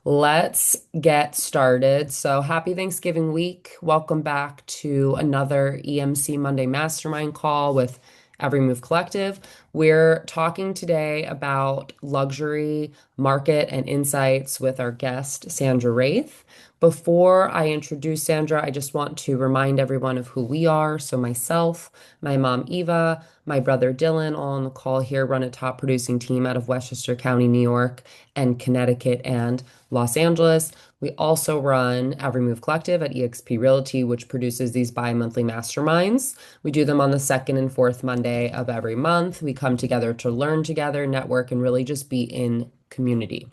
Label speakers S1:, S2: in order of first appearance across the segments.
S1: Let's get started. So, happy Thanksgiving week. Welcome back to another EMC Monday Mastermind call with Every Move Collective. We're talking today about luxury market and insights with our guest, Sandra Rathe. Before I introduce Sandra, I just want to remind everyone of who we are. So, myself, my mom, Eva, my brother Dylan, all on the call here, run a top producing team out of Westchester County, New York, and Connecticut and Los Angeles. We also run Every Move Collective at eXp Realty, which produces these bi-monthly masterminds. We do them on the second and fourth Monday of every month. We come together to learn together, network, and really just be in community.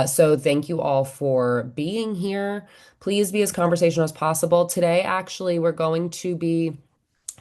S1: So thank you all for being here. Please be as conversational as possible. Today, actually, we're going to be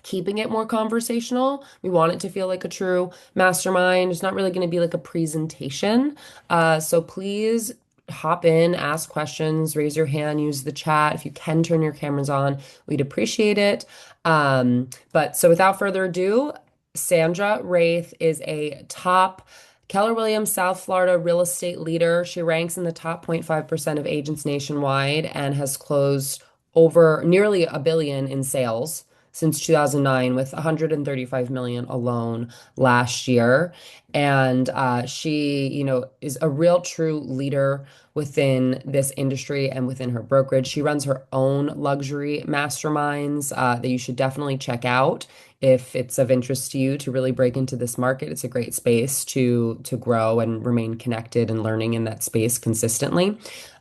S1: keeping it more conversational. We want it to feel like a true mastermind. It's not really going to be like a presentation. So please hop in, ask questions, raise your hand, use the chat. If you can turn your cameras on, we'd appreciate it. But so without further ado, Sandra Rathe is a top Keller Williams South Florida real estate leader. She ranks in the top 0.5% of agents nationwide and has closed over nearly a billion in sales since 2009 with 135 million alone last year. And she, is a real true leader within this industry and within her brokerage. She runs her own luxury masterminds that you should definitely check out if it's of interest to you to really break into this market. It's a great space to grow and remain connected and learning in that space consistently.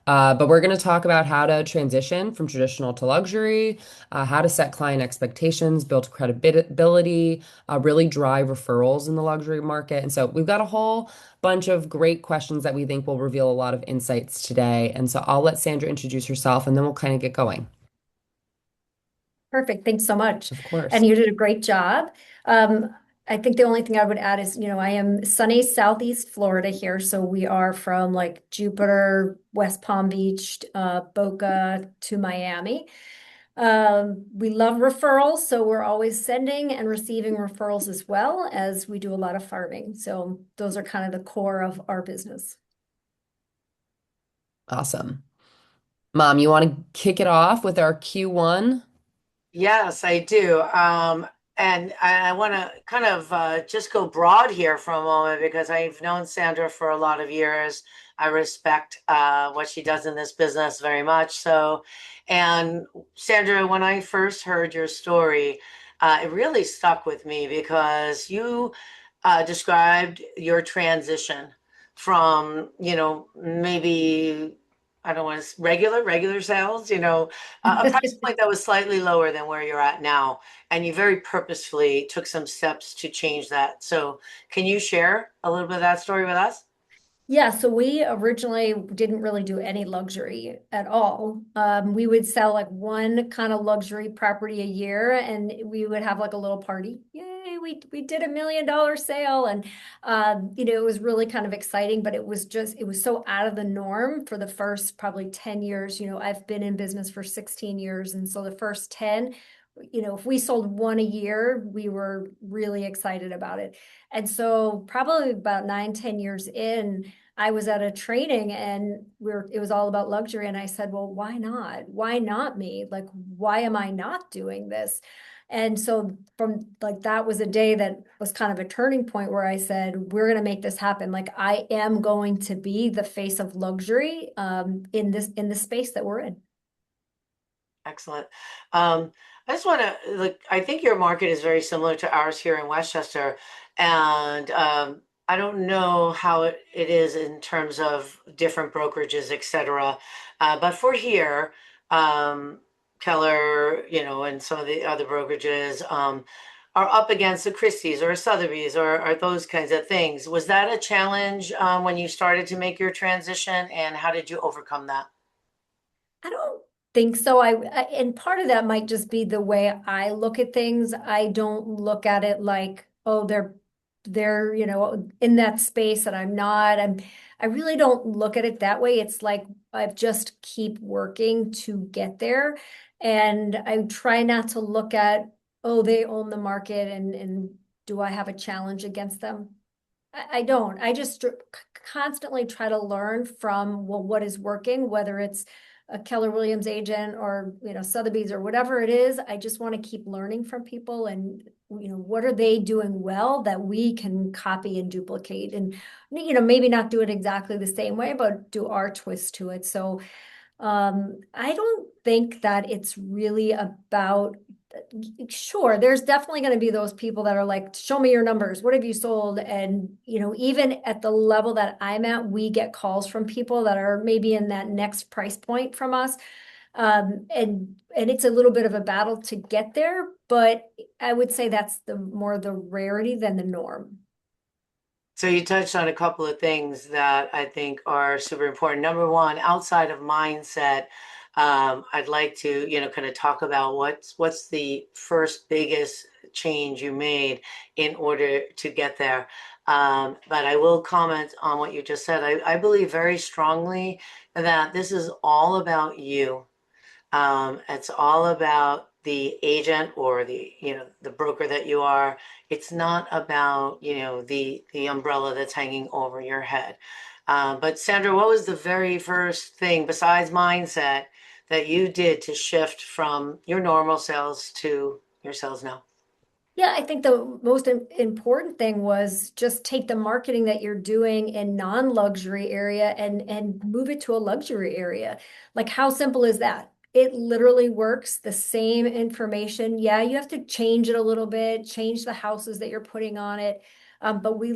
S1: But we're going to talk about how to transition from traditional to luxury, how to set client expectations, build credibility, really drive referrals in the luxury market. And so we've got a whole bunch of great questions that we think will reveal a lot of insights today. And so I'll let Sandra introduce herself and then we'll kind of get going.
S2: Perfect. Thanks so much.
S1: Of course.
S2: And you did a great job. I think the only thing I would add is, I am sunny Southeast Florida here. So we are from like Jupiter, West Palm Beach, Boca to Miami. We love referrals. So we're always sending and receiving referrals as well as we do a lot of farming. So those are kind of the core of our business.
S1: Awesome. Mom, you want to kick it off with our Q1?
S3: Yes, I do. And I want to kind of just go broad here for a moment because I've known Sandra for a lot of years. I respect what she does in this business very much. So, and Sandra, when I first heard your story, it really stuck with me because you described your transition from, maybe I don't want to regular sales, a price point that was slightly lower than where you're at now. And you very purposefully took some steps to change that. So can you share a little bit of that story with us?
S2: Yeah, so we originally didn't really do any luxury at all. We would sell like one kind of luxury property a year, and we would have like a little party. Yay, we did $1 million sale, and it was really kind of exciting. But it was so out of the norm for the first probably 10 years. I've been in business for 16 years, and so the first 10. If we sold one a year, we were really excited about it. And so probably about 9, 10 years in, I was at a training and it was all about luxury. And I said, well, why not? Why not me? Like, why am I not doing this? And so from like that was a day that was kind of a turning point where I said, we're going to make this happen. Like I am going to be the face of luxury in the space that we're in.
S3: Excellent. I just want to look, I think your market is very similar to ours here in Westchester. And I don't know how it is in terms of different brokerages, et cetera. But for here, Keller, and some of the other brokerages are up against the Christie's or Sotheby's or those kinds of things. Was that a challenge when you started to make your transition, and how did you overcome that?
S2: I don't think so. And part of that might just be the way I look at things. I don't look at it like, oh, they're, in that space and I'm not. I really don't look at it that way. It's like I just keep working to get there. And I try not to look at, oh, they own the market and do I have a challenge against them? I don't. I just constantly try to learn from, well, what is working, whether it's a Keller Williams agent or, Sotheby's or whatever it is. I just want to keep learning from people and, what are they doing well that we can copy and duplicate and, maybe not do it exactly the same way, but do our twist to it. So I don't think that it's really about, sure, there's definitely going to be those people that are like, show me your numbers. What have you sold? And, even at the level that I'm at, we get calls from people that are maybe in that next price point from us. And it's a little bit of a battle to get there, but I would say that's the more the rarity than the norm.
S3: So you touched on a couple of things that I think are super important. Number one, outside of mindset, I'd like to, kind of talk about what's the first biggest change you made in order to get there. But I will comment on what you just said. I believe very strongly that this is all about you. It's all about the agent or the broker that you are. It's not about, the umbrella that's hanging over your head. But Sandra, what was the very first thing besides mindset that you did to shift from your normal sales to your sales now?
S2: Yeah, I think the most important thing was just take the marketing that you're doing in non-luxury area and move it to a luxury area. Like how simple is that? It literally works, the same information. Yeah, you have to change it a little bit, change the houses that you're putting on it. But we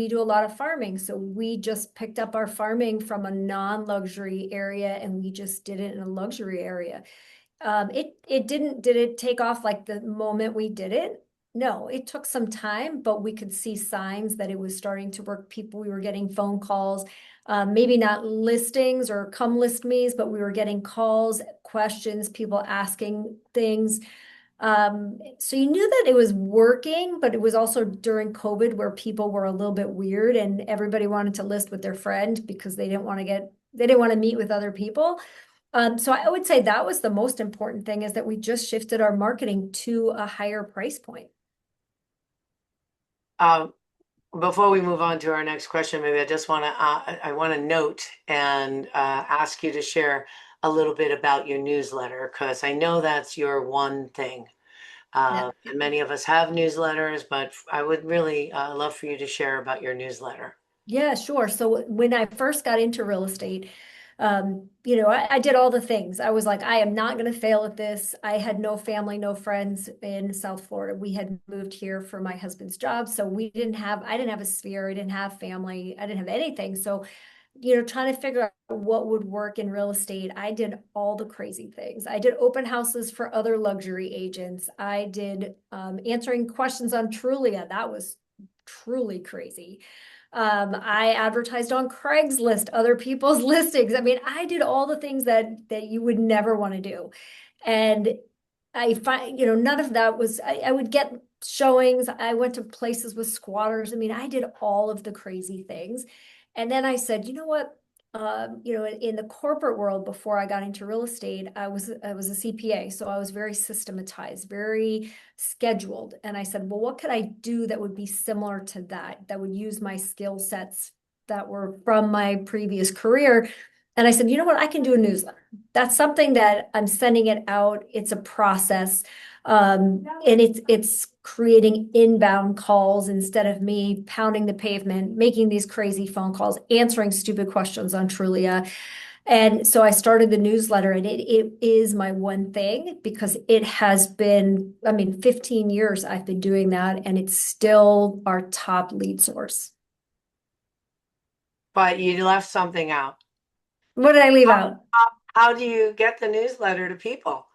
S2: do a lot of farming. So we just picked up our farming from a non-luxury area and we just did it in a luxury area. Did it take off like the moment we did it? No, it took some time, but we could see signs that it was starting to work. We were getting phone calls, maybe not listings or come list me's, but we were getting calls, questions, people asking things. So you knew that it was working, but it was also during COVID where people were a little bit weird and everybody wanted to list with their friend because they didn't want to meet with other people. So I would say that was the most important thing is that we just shifted our marketing to a higher price point.
S3: Um, Before we move on to our next question, maybe I want to note and ask you to share a little bit about your newsletter because I know that's your one thing.
S2: Yeah.
S3: And many of us have newsletters, but I would really love for you to share about your newsletter.
S2: Yeah, sure. So when I first got into real estate, I did all the things. I was like, I am not going to fail at this. I had no family, no friends in South Florida. We had moved here for my husband's job. So I didn't have a sphere. I didn't have family. I didn't have anything. So, trying to figure out what would work in real estate. I did all the crazy things. I did open houses for other luxury agents. I did answering questions on Trulia. That was truly crazy. I advertised on Craigslist, other people's listings. I mean, I did all the things that you would never want to do. And I find, none of that was, I would get showings. I went to places with squatters. I mean, I did all of the crazy things. And then I said, you know what? In the corporate world before I got into real estate, I was a CPA, so I was very systematized, very scheduled. And I said, well, what could I do that would be similar to that would use my skill sets that were from my previous career? And I said, you know what? I can do a newsletter. That's something that I'm sending it out. It's a process. And it's creating inbound calls instead of me pounding the pavement, making these crazy phone calls, answering stupid questions on Trulia. And so I started the newsletter, and it is my one thing because it has been, 15 years I've been doing that, and it's still our top lead source.
S3: But you left something out.
S2: What did I leave
S3: How,
S2: out?
S3: how do you get the newsletter to people?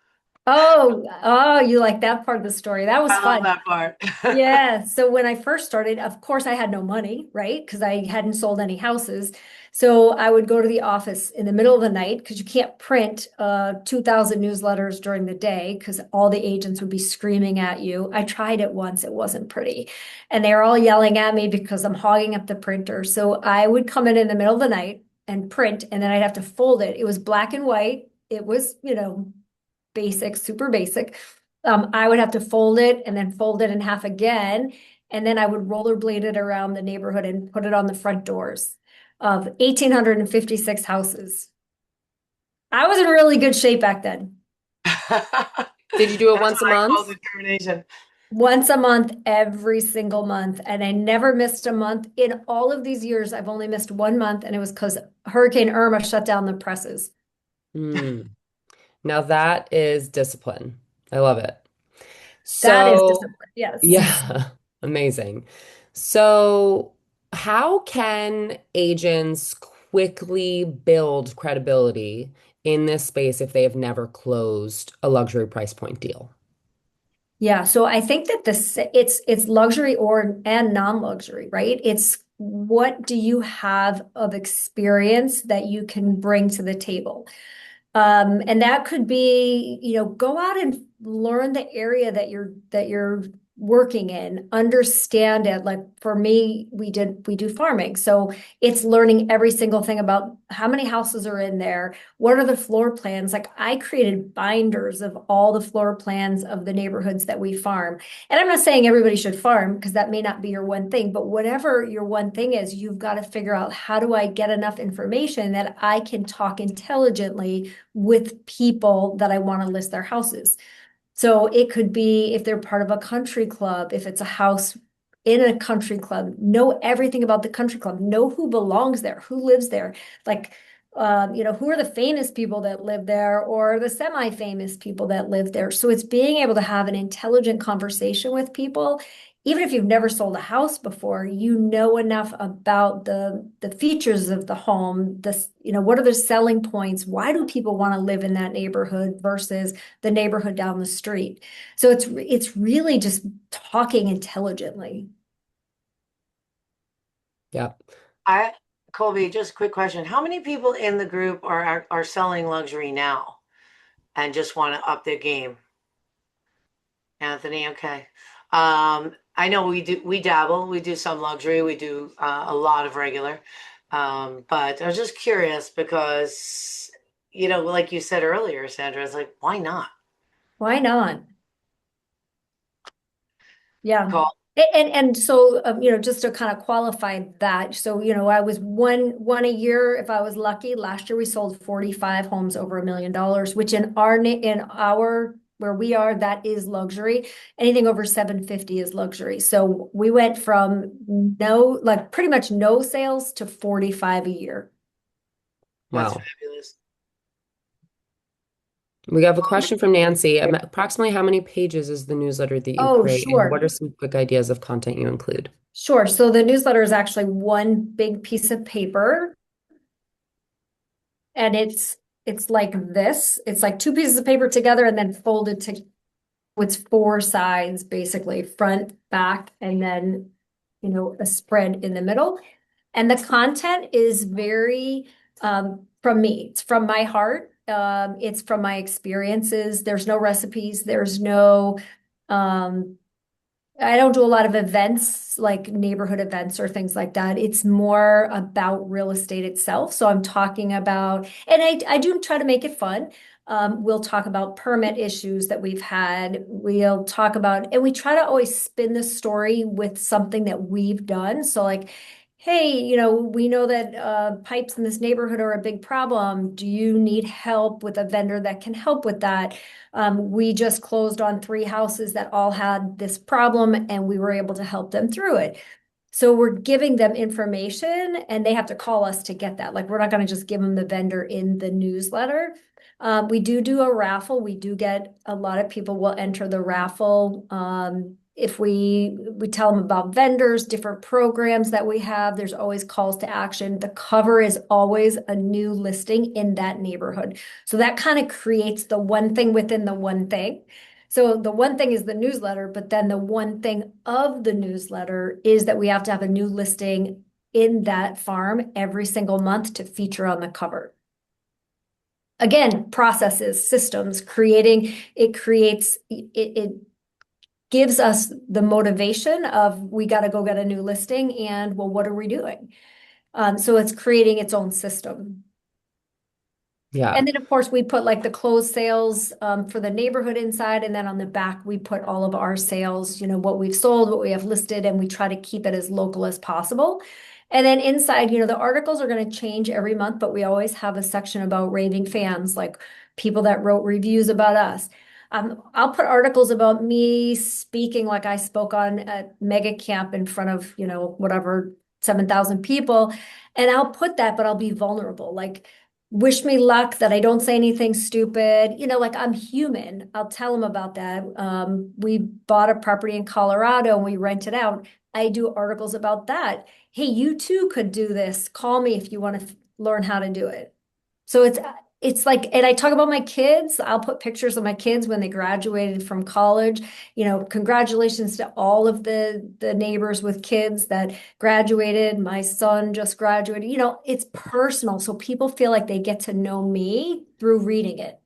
S2: Oh, you like that part of the story. That was
S3: I love
S2: fun.
S3: that part.
S2: Yeah. So when I first started, of course, I had no money, right? Because I hadn't sold any houses. So I would go to the office in the middle of the night because you can't print 2,000 newsletters during the day because all the agents would be screaming at you. I tried it once. It wasn't pretty. And they were all yelling at me because I'm hogging up the printer. So I would come in the middle of the night and print, and then I'd have to fold it. It was black and white. It was, basic, super basic. I would have to fold it and then fold it in half again. And then I would rollerblade it around the neighborhood and put it on the front doors. of 1,856 houses. I was in really good shape back then.
S1: Did you do it
S3: That's
S1: once a
S3: what I call
S1: month?
S3: determination.
S2: Once a month, every single month. And I never missed a month. In all of these years, I've only missed 1 month, and it was because Hurricane Irma shut down the presses.
S1: Hmm. Now that is discipline. I love it.
S2: That is
S1: So,
S2: discipline. Yes.
S1: yeah, amazing. So, how can agents quickly build credibility in this space if they have never closed a luxury price point deal?
S2: Yeah, so I think that it's luxury or and non-luxury, right? It's what do you have of experience that you can bring to the table? And that could be, go out and learn the area that you're working in, understand it. Like for me, we do farming. So it's learning every single thing about how many houses are in there, what are the floor plans. Like I created binders of all the floor plans of the neighborhoods that we farm. And I'm not saying everybody should farm because that may not be your one thing, but whatever your one thing is, you've got to figure out how do I get enough information that I can talk intelligently with people that I want to list their houses. So it could be if they're part of a country club, if it's a house in a country club, know everything about the country club, know who belongs there, who lives there, like who are the famous people that live there or the semi-famous people that live there. So it's being able to have an intelligent conversation with people even if you've never sold a house before, you know enough about the features of the home, what are the selling points? Why do people want to live in that neighborhood versus the neighborhood down the street? So it's really just talking intelligently.
S1: Yeah.
S3: I, Colby, just a quick question. How many people in the group are selling luxury now and just want to up their game? Anthony, okay. I know we dabble, we do some luxury, we do a lot of regular. But I was just curious because, like you said earlier, Sandra, it's like, why not?
S2: Why not? Yeah.
S3: Call.
S2: And so just to kind of qualify that, so I was one a year if I was lucky. Last year we sold 45 homes over $1 million, which in our where we are, that is luxury. Anything over 750 is luxury. So we went from like pretty much no sales to 45 a year.
S3: That's
S1: Wow.
S3: fabulous.
S1: We have a question from Nancy. Approximately how many pages is the newsletter that you
S2: Oh,
S1: create, and what
S2: sure.
S1: are some quick ideas of content you include?
S2: Sure. So the newsletter is actually one big piece of paper. And it's like this. It's like two pieces of paper together and then folded to it's four sides, basically, front, back, and then, a spread in the middle. And the content is very from me. It's from my heart. It's from my experiences. There's no recipes. There's no I don't do a lot of events like neighborhood events or things like that. It's more about real estate itself. So I'm talking about, and I do try to make it fun. We'll talk about permit issues that we've had. We'll talk about, and we try to always spin the story with something that we've done. So like, hey, we know that pipes in this neighborhood are a big problem. Do you need help with a vendor that can help with that? We just closed on 3 houses that all had this problem, and we were able to help them through it. So we're giving them information, and they have to call us to get that. Like we're not going to just give them the vendor in the newsletter. We do a raffle. We do get a lot of people will enter the raffle. If we tell them about vendors, different programs that we have, there's always calls to action. The cover is always a new listing in that neighborhood. So that kind of creates the one thing within the one thing. So the one thing is the newsletter, but then the one thing of the newsletter is that we have to have a new listing in that farm every single month to feature on the cover. Again, processes, systems, it gives us the motivation of we got to go get a new listing and well, what are we doing? So it's creating its own system.
S1: Yeah.
S2: And then, of course, we put like the closed sales for the neighborhood inside. And then on the back, we put all of our sales, what we've sold, what we have listed, and we try to keep it as local as possible. And then inside, the articles are going to change every month, but we always have a section about raving fans, like people that wrote reviews about us. I'll put articles about me speaking like I spoke on a mega camp in front of, whatever, 7,000 people. And I'll put that, but I'll be vulnerable. Like, wish me luck, that I don't say anything stupid. Like I'm human. I'll tell them about that. We bought a property in Colorado and we rent it out. I do articles about that. Hey, you too could do this. Call me if you want to learn how to do it. So it's like, and I talk about my kids. I'll put pictures of my kids when they graduated from college. Congratulations to all of the neighbors with kids that graduated. My son just graduated. It's personal, so people feel like they get to know me through reading it.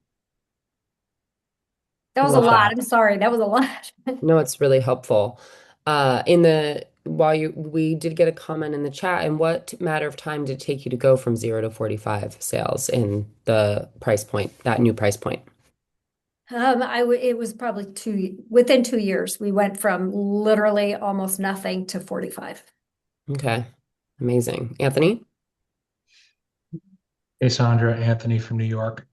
S2: That was a
S1: Love
S2: lot.
S1: that.
S2: I'm sorry. That was a lot.
S1: No, it's really helpful. In the while you we did get a comment in the chat, and what matter of time did it take you to go from 0 to 45 sales in the price point, that new price point?
S2: It was probably within 2 years, we went from literally almost nothing to 45.
S1: Okay. Amazing. Anthony?
S4: Hey, Sandra, Anthony from New York.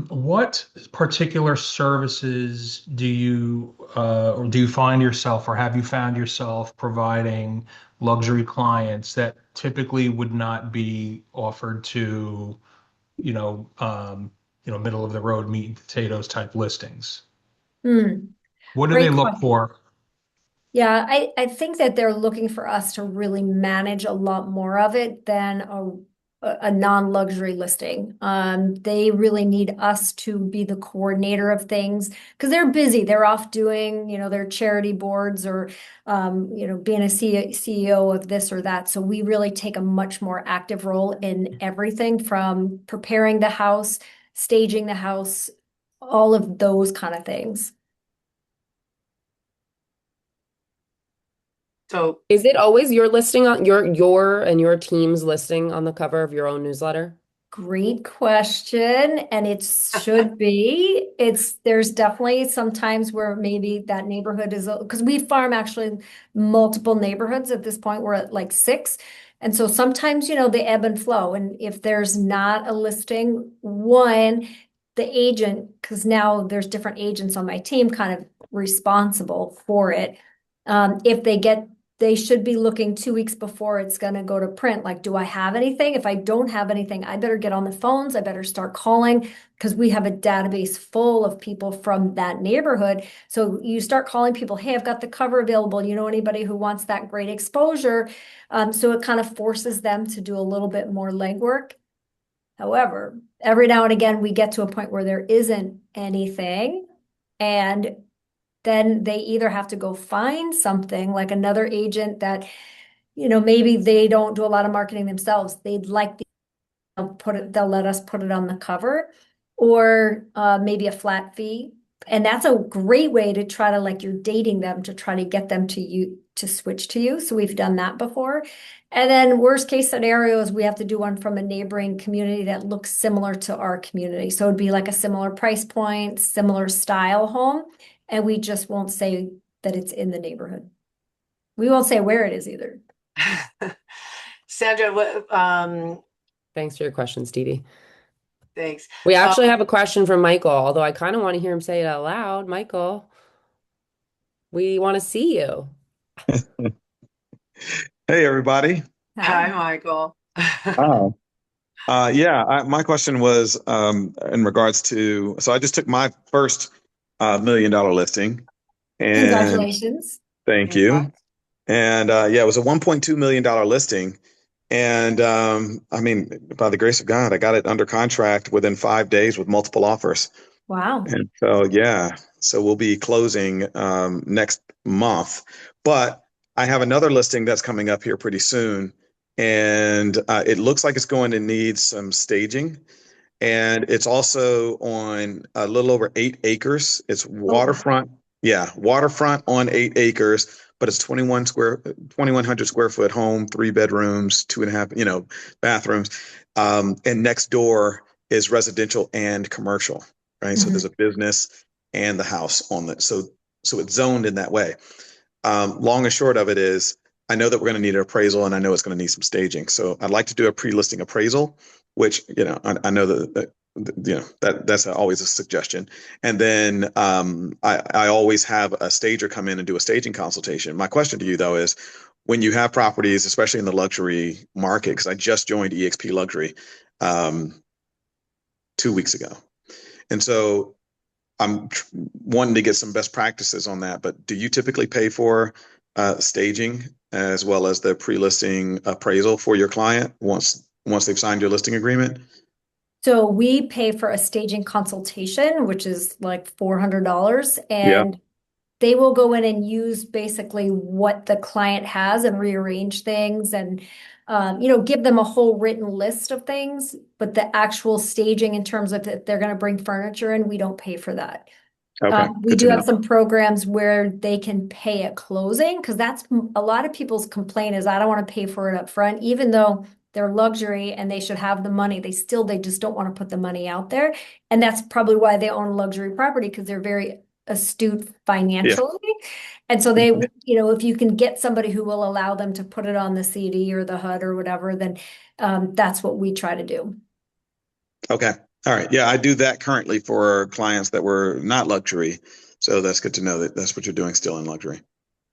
S4: What particular services do you or do you find yourself or have you found yourself providing luxury clients that typically would not be offered to, middle of the road meat and potatoes type listings?
S2: Hmm.
S4: What do they
S2: Great
S4: look
S2: question.
S4: for?
S2: Yeah, I think that they're looking for us to really manage a lot more of it than a non-luxury listing. They really need us to be the coordinator of things because they're busy. They're off doing, their charity boards or, being a CEO of this or that. So we really take a much more active role in everything from preparing the house, staging the house, all of those kind of things.
S3: So
S1: Is it always your listing on your and your team's listing on the cover of your own newsletter?
S2: Great question, and it should be. There's definitely some times where maybe that neighborhood is because we farm actually multiple neighborhoods at this point. We're at like six. And so sometimes, they ebb and flow. And if there's not a listing, the agent, because now there's different agents on my team kind of responsible for it. They should be looking 2 weeks before it's going to go to print. Like, do I have anything? If I don't have anything, I better get on the phones. I better start calling because we have a database full of people from that neighborhood. So you start calling people, hey, I've got the cover available. You know anybody who wants that great exposure? So it kind of forces them to do a little bit more legwork. However, every now and again, we get to a point where there isn't anything. And then they either have to go find something like another agent that, maybe they don't do a lot of marketing themselves. They'd like they'll let us put it on the cover or maybe a flat fee. And that's a great way to try to like you're dating them to try to get them to switch to you. So we've done that before. And then worst case scenario is we have to do one from a neighboring community that looks similar to our community. So it'd be like a similar price point, similar style home. And we just won't say that it's in the neighborhood. We won't say where it is either.
S3: Sandra,
S1: Thanks for your questions, Dee Dee.
S3: thanks.
S1: We actually have a question from Michael, although I kind of want to hear him say it out loud. Michael, we want to see you.
S5: Hey, everybody.
S3: Hi,
S2: Hi.
S3: Michael.
S5: Oh. My question was in regards to, so I just took my first $1 million listing, and
S2: Congratulations.
S5: thank you.
S3: Congrats.
S5: And it was a $1.2 million listing. And I mean, by the grace of God, I got it under contract within 5 days with multiple offers.
S2: Wow.
S5: And so we'll be closing next month. But I have another listing that's coming up here pretty soon, and it looks like it's going to need some staging. And it's also on a little over 8 acres. It's
S2: Oh, wow.
S5: waterfront, yeah, waterfront on 8 acres, but it's 2,100 square foot home, 3 bedrooms, 2.5, bathrooms. And next door is residential and commercial, right? So there's a business and the house on it. So it's zoned in that way. Long and short of it is, I know that we're going to need an appraisal, and I know it's going to need some staging. So I'd like to do a pre-listing appraisal, which, I know that's always a suggestion. And then I always have a stager come in and do a staging consultation. My question to you, though, is when you have properties, especially in the luxury market, because I just joined EXP Luxury 2 weeks ago. And so I'm wanting to get some best practices on that. But do you typically pay for staging as well as the pre-listing appraisal for your client once they've signed your listing agreement?
S2: So we pay for a staging consultation, which is like $400,
S5: Yeah.
S2: and they will go in and use basically what the client has and rearrange things and give them a whole written list of things. But the actual staging in terms of if they're going to bring furniture in, we don't pay for that.
S5: Okay.
S2: We
S5: Good
S2: do
S5: to
S2: have
S5: know.
S2: some programs where they can pay at closing, because that's a lot of people's complaint is I don't want to pay for it up front, even though they're luxury and they should have the money. They just don't want to put the money out there. And that's probably why they own luxury property, because they're very astute
S5: Yeah.
S2: financially. And so they, if you can get somebody who will allow them to put it on the CD or the HUD or whatever, then that's what we try to do.
S5: Okay. All right. Yeah, I do that currently for clients that were not luxury. So that's good to know that that's what you're doing still in luxury.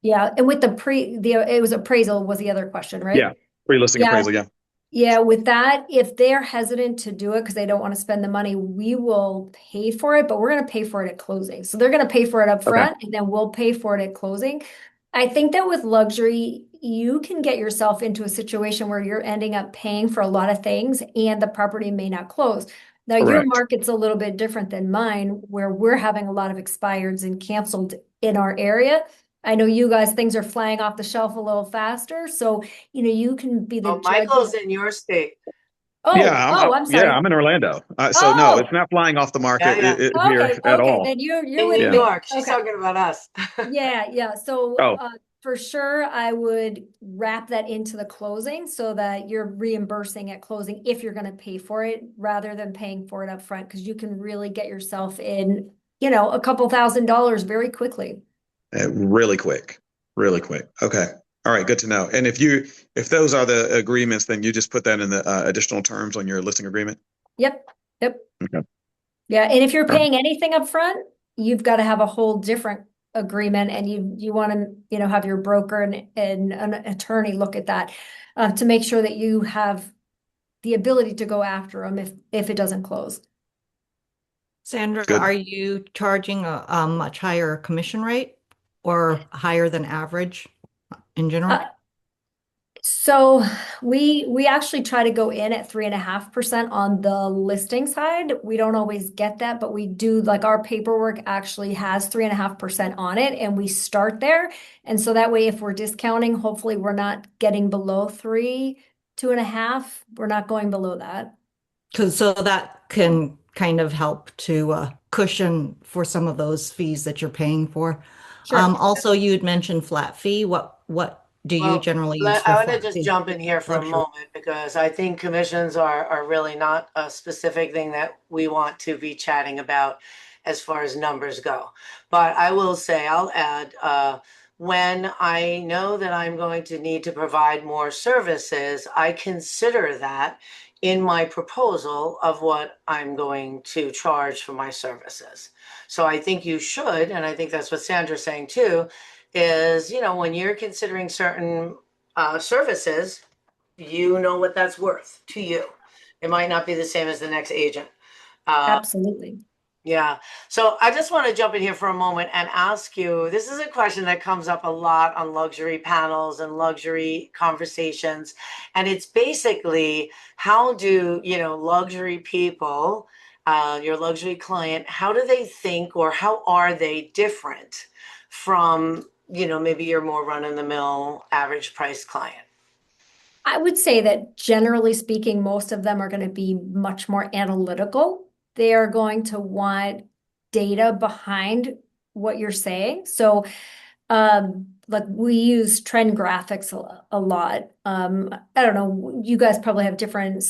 S2: Yeah. And with it was appraisal was the other question, right?
S5: Yeah. Pre-listing
S2: Yeah.
S5: appraisal. Yeah.
S2: Yeah, with that, if they're hesitant to do it because they don't want to spend the money, we will pay for it, but we're going to pay for it at closing. So they're going to pay for it up
S5: Okay.
S2: front, and then we'll pay for it at closing. I think that with luxury, you can get yourself into a situation where you're ending up paying for a lot of things and the property may not close. Now, your
S5: Correct.
S2: market's a little bit different than mine, where we're having a lot of expireds and canceled in our area. I know you guys, things are flying off the shelf a little faster. So, you can be the
S3: Oh,
S2: judge.
S3: Michael's in your state.
S2: I'm sorry.
S5: I'm in Orlando. So no, it's
S2: Oh,
S5: not flying off the market
S3: Yeah, yeah.
S5: here at
S2: okay.
S5: all.
S2: Then you're
S3: In
S2: with
S3: New
S5: Yeah.
S2: me.
S3: York. She's
S2: Okay.
S3: talking about us.
S2: Yeah. So
S5: Oh,
S2: for sure, I would wrap that into the closing so that you're reimbursing at closing if you're going to pay for it rather than paying for it up front, because you can really get yourself in, a couple $1,000s very quickly.
S5: really quick, really quick. Okay. All right. Good to know. And if those are the agreements, then you just put that in the additional terms on your listing agreement.
S2: Yep.
S5: Okay.
S2: Yeah. And if you're
S5: All right.
S2: paying anything up front, you've got to have a whole different agreement, and you want to, have your broker and an attorney look at that to make sure that you have the ability to go after them if it doesn't close.
S6: Sandra,
S5: Good.
S6: are you charging a much higher commission rate or higher than average in general?
S2: So we actually try to go in at 3.5% on the listing side. We don't always get that, but we do, like, our paperwork actually has 3.5% on it, and we start there. And so that way, if we're discounting, hopefully we're not getting below 2.5. We're not going below that.
S6: So that can kind of help to cushion for some of those fees that you're paying for.
S2: Sure.
S6: Also, you'd mentioned flat fee. What do you
S3: Well,
S6: generally use for
S3: I want to
S6: flat
S3: just
S6: fee?
S3: jump in here for a
S6: Luxury.
S3: moment because I think commissions are really not a specific thing that we want to be chatting about as far as numbers go. But I will say, I'll add, when I know that I'm going to need to provide more services, I consider that in my proposal of what I'm going to charge for my services. So I think you should, and I think that's what Sandra's saying too, is, when you're considering certain services, you know what that's worth to you. It might not be the same as the next agent.
S2: Absolutely.
S3: Yeah. So I just want to jump in here for a moment and ask you, this is a question that comes up a lot on luxury panels and luxury conversations. And it's basically, how do, luxury people, your luxury client, how do they think, or how are they different from, maybe your more run-of-the-mill average price client?
S2: I would say that generally speaking, most of them are going to be much more analytical. They are going to want data behind what you're saying. So Like we use trend graphics a lot. I don't know, you guys probably have different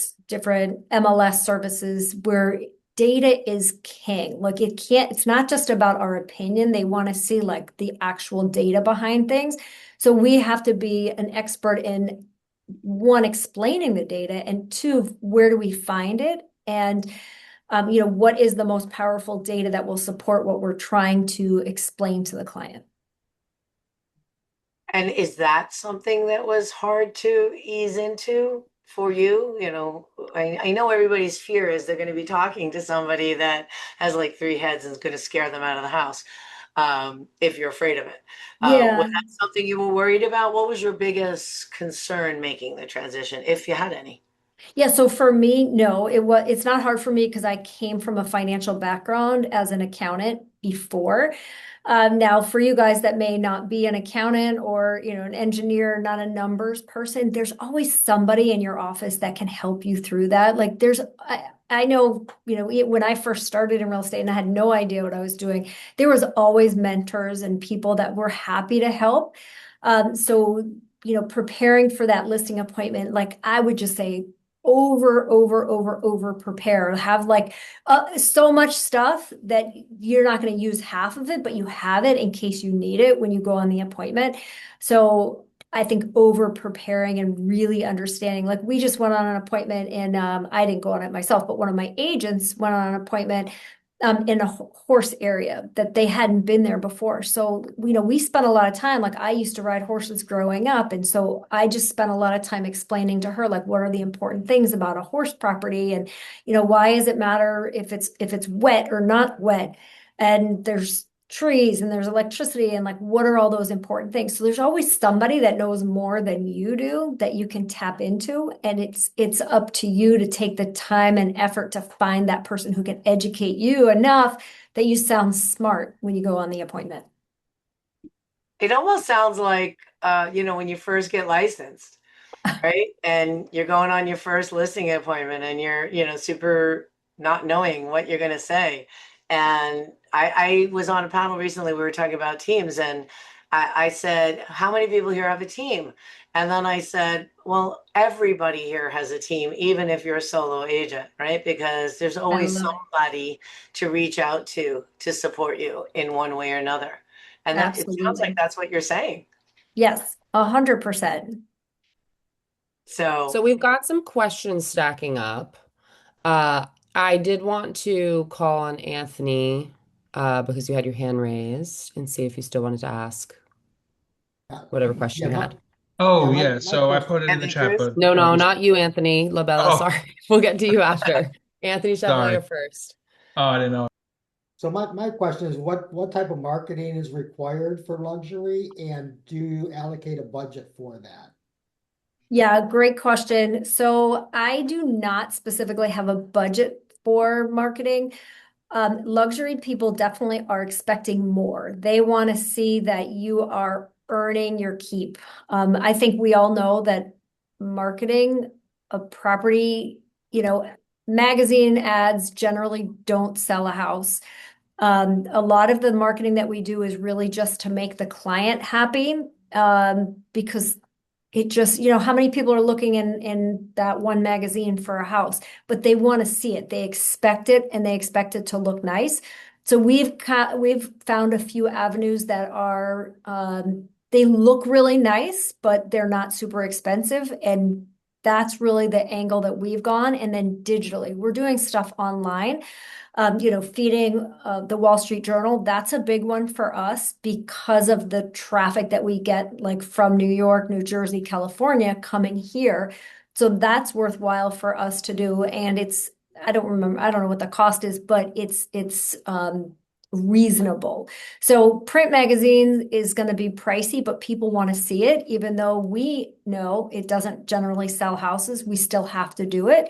S2: MLS services where data is king. Like it's not just about our opinion. They want to see like the actual data behind things. So we have to be an expert in one, explaining the data, and two, where do we find it? And what is the most powerful data that will support what we're trying to explain to the client?
S3: And is that something that was hard to ease into for you? I know everybody's fear is they're going to be talking to somebody that has like three heads and is going to scare them out of the house, if you're afraid of it. Was
S2: Yeah.
S3: that something you were worried about? What was your biggest concern making the transition, if you had any?
S2: Yeah, so for me, no, it's not hard for me because I came from a financial background as an accountant before. Now for you guys that may not be an accountant or, an engineer, not a numbers person, there's always somebody in your office that can help you through that. Like I know, when I first started in real estate and I had no idea what I was doing, there was always mentors and people that were happy to help. So, preparing for that listing appointment, like I would just say, over prepare. Have like so much stuff that you're not going to use half of it, but you have it in case you need it when you go on the appointment. So I think over preparing and really understanding, like we just went on an appointment and I didn't go on it myself, but one of my agents went on an appointment in a horse area that they hadn't been there before. So, we spent a lot of time, like I used to ride horses growing up. And so I just spent a lot of time explaining to her, like, what are the important things about a horse property? And, why does it matter if it's wet or not wet? And there's trees and there's electricity and like, what are all those important things? So there's always somebody that knows more than you do that you can tap into. And it's up to you to take the time and effort to find that person who can educate you enough that you sound smart when you go on the appointment.
S3: It almost sounds like, when you first get licensed, right? And you're going on your first listing appointment and you're, super not knowing what you're going to say. And I was on a panel recently, we were talking about teams, and I said, how many people here have a team? And then I said, well, everybody here has a team, even if you're a solo agent, right? Because there's
S2: I
S3: always
S2: love it.
S3: somebody to reach out to support you in one way or another. And that it sounds like
S2: Absolutely.
S3: that's what you're saying.
S2: Yes, 100%.
S3: So
S1: So we've got some questions stacking up. Uh, I did want to call on Anthony because you had your hand raised and see if you still wanted to ask whatever question
S7: Yeah,
S1: you had.
S4: Oh,
S7: my
S4: yeah. So I
S7: question.
S4: put it in the
S3: Anthony
S4: chat,
S3: Cruz?
S4: but
S1: No,
S4: I'll
S1: no,
S4: just,
S1: not you, Anthony Labella.
S4: oh,
S1: Sorry. We'll get to you after. Anthony
S4: sorry.
S1: Chevalier first.
S4: Oh, I didn't know.
S7: So my question is, what type of marketing is required for luxury, and do you allocate a budget for that?
S2: Yeah, great question. So I do not specifically have a budget for marketing. Luxury people definitely are expecting more. They want to see that you are earning your keep. I think we all know that marketing a property, magazine ads generally don't sell a house. A lot of the marketing that we do is really just to make the client happy, because it just, how many people are looking in that one magazine for a house, but they want to see it. They expect it and they expect it to look nice. So we've found a few avenues that are, they look really nice, but they're not super expensive. And that's really the angle that we've gone. And then digitally, we're doing stuff online, feeding the Wall Street Journal. That's a big one for us because of the traffic that we get, like from New York, New Jersey, California coming here. So that's worthwhile for us to do. And I don't know what the cost is, but it's reasonable. So print magazines is going to be pricey, but people want to see it. Even though we know it doesn't generally sell houses, we still have to do it.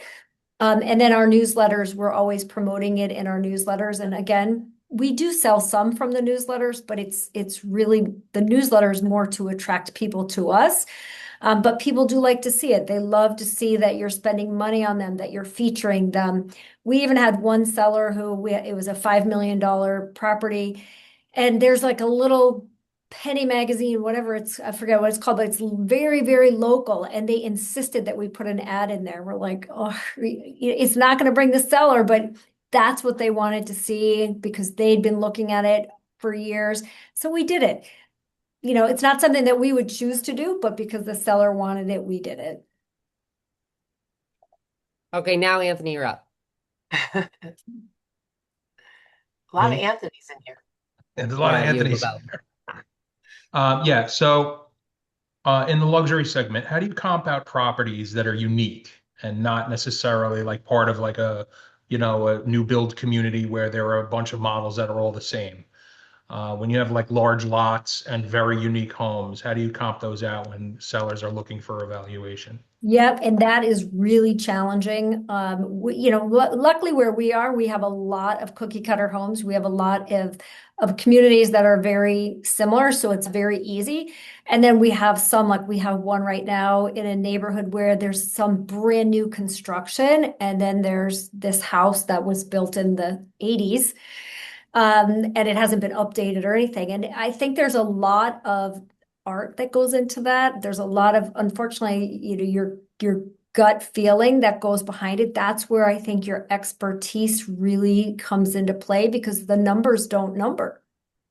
S2: And then our newsletters, we're always promoting it in our newsletters. And again, we do sell some from the newsletters, but it's really the newsletters more to attract people to us. But people do like to see it. They love to see that you're spending money on them, that you're featuring them. We even had one seller who it was a $5 million property, and there's like a little penny magazine, whatever I forget what it's called, but it's very, very local. And they insisted that we put an ad in there. We're like, oh, it's not going to bring the seller, but that's what they wanted to see because they'd been looking at it for years. So we did it. It's not something that we would choose to do, but because the seller wanted it, we did it.
S1: Okay, now Anthony, you're up.
S3: A lot of
S4: Me?
S3: Anthony's in here.
S4: And there's a lot of
S1: You
S4: Anthony's.
S1: both.
S4: Yeah. So in the luxury segment, how do you comp out properties that are unique and not necessarily like part of like a new build community where there are a bunch of models that are all the same? When you have like large lots and very unique homes, how do you comp those out when sellers are looking for evaluation?
S2: Yep, and that is really challenging. Luckily where we are, we have a lot of cookie cutter homes. We have a lot of communities that are very similar, so it's very easy. And then we have some, like we have one right now in a neighborhood where there's some brand new construction, and then there's this house that was built in the 80s, and it hasn't been updated or anything. And I think there's a lot of art that goes into that. There's a lot of, unfortunately, your gut feeling that goes behind it. That's where I think your expertise really comes into play because the numbers don't number,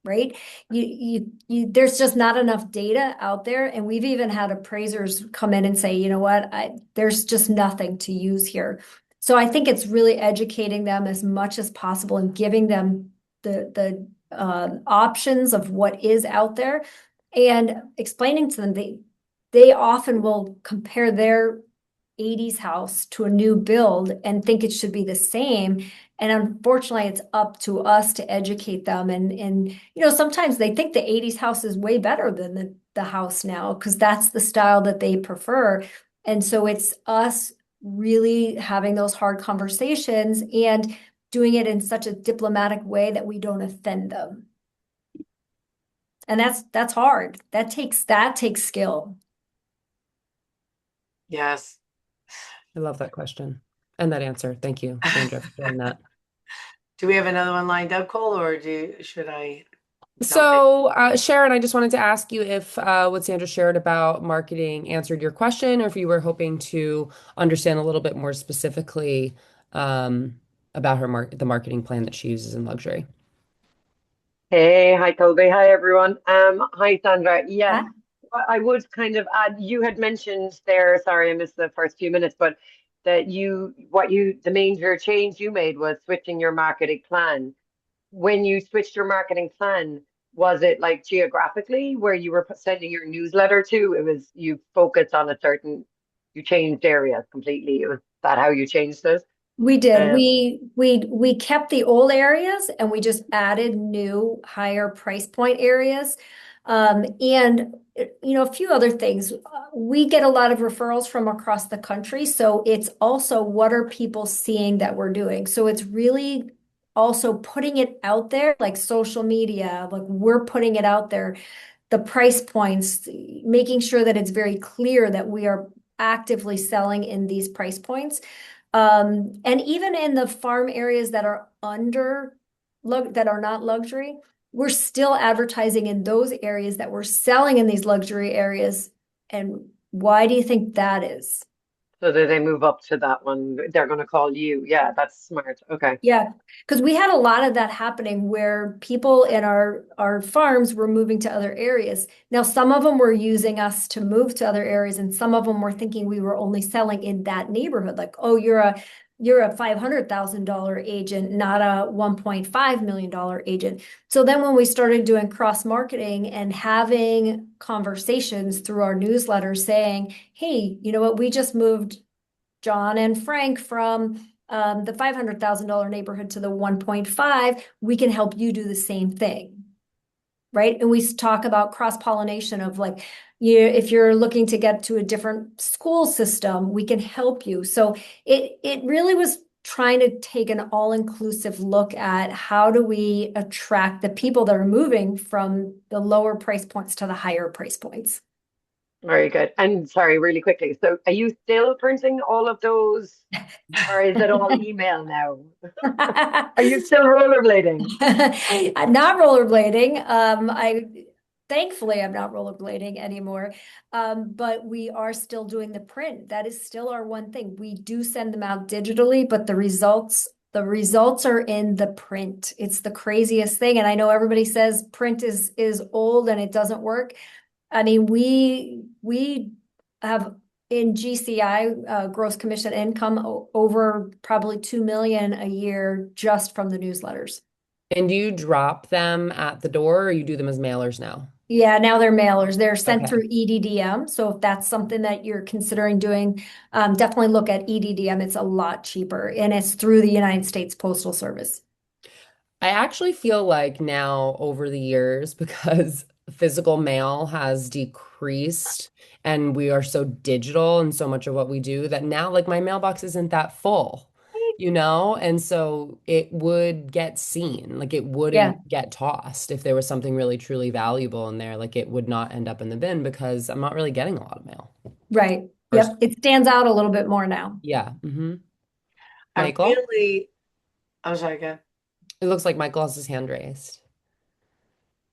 S2: right? There's just not enough data out there. And we've even had appraisers come in and say, you know what, there's just nothing to use here. So I think it's really educating them as much as possible and giving them the options of what is out there and explaining to them they often will compare their 80s house to a new build and think it should be the same. And unfortunately, it's up to us to educate them. And sometimes they think the 80s house is way better than the house now because that's the style that they prefer. And so it's us really having those hard conversations and doing it in such a diplomatic way that we don't offend them. And that's hard. That takes skill.
S3: Yes.
S1: I love that question and that answer. Thank you, Sandra, for sharing that.
S3: Do we have another one lined up, Cole, or should I?
S1: So, Sharon, I just wanted to ask you if what Sandra shared about marketing answered your question, or if you were hoping to understand a little bit more specifically about the marketing plan that she uses in luxury.
S8: Hey, hi Colby, hi everyone. Hi Sandra. Yes,
S2: Huh?
S8: I would kind of add, you had mentioned there, sorry I missed the first few minutes, but that the major change you made was switching your marketing plan. When you switched your marketing plan, was it like geographically where you were sending your newsletter to? It was you focused on you changed areas completely. Was that how you changed this?
S2: We did.
S8: Um,
S2: We kept the old areas and we just added new higher price point areas. And a few other things. We get a lot of referrals from across the country, so it's also what are people seeing that we're doing. So it's really also putting it out there, like social media, like we're putting it out there, the price points, making sure that it's very clear that we are actively selling in these price points. And even in the farm areas that are that are not luxury, we're still advertising in those areas that we're selling in these luxury areas. And why do you think that is?
S8: so that they move up to that one, they're going to call you. Yeah, that's smart. Okay.
S2: Yeah, because we had a lot of that happening where people in our farms were moving to other areas. Now, some of them were using us to move to other areas, and some of them were thinking we were only selling in that neighborhood. Like, oh, you're a $500,000 agent, not a $1.5 million agent. So then when we started doing cross marketing and having conversations through our newsletter saying, hey, you know what, we just moved John and Frank from the $500,000 neighborhood to the 1.5, we can help you do the same thing, right? And we talk about cross-pollination of like, if you're looking to get to a different school system, we can help you. So it really was trying to take an all-inclusive look at how do we attract the people that are moving from the lower price points to the higher price points.
S8: Very good. And sorry, really quickly. So are you still printing all of those or is it all email now? Are you still rollerblading?
S2: I'm not rollerblading. Thankfully, I'm not rollerblading anymore. But we are still doing the print. That is still our one thing. We do send them out digitally, but the results are in the print. It's the craziest thing. And I know everybody says print is old and it doesn't work. I mean, we have in GCI gross commission income over probably 2 million a year just from the newsletters.
S1: And do you drop them at the door or you do them as mailers now?
S2: Yeah, now they're mailers. They're sent
S1: Okay.
S2: through EDDM. So if that's something that you're considering doing, definitely look at EDDM. It's a lot cheaper and it's through the United States Postal Service.
S1: I actually feel like now over the years, because physical mail has decreased and we are so digital and so much of what we do, that now like my mailbox isn't that full, you know? And so it would get seen, like it
S2: Yeah,
S1: wouldn't get tossed if there was something really truly valuable in there, like it would not end up in the bin because I'm not really getting a lot of mail.
S2: right.
S1: Or,
S2: Yep. It stands out a little bit more now.
S1: yeah.
S3: I
S1: Michael?
S3: really, I'm sorry, again.
S1: It looks like Michael has his hand raised.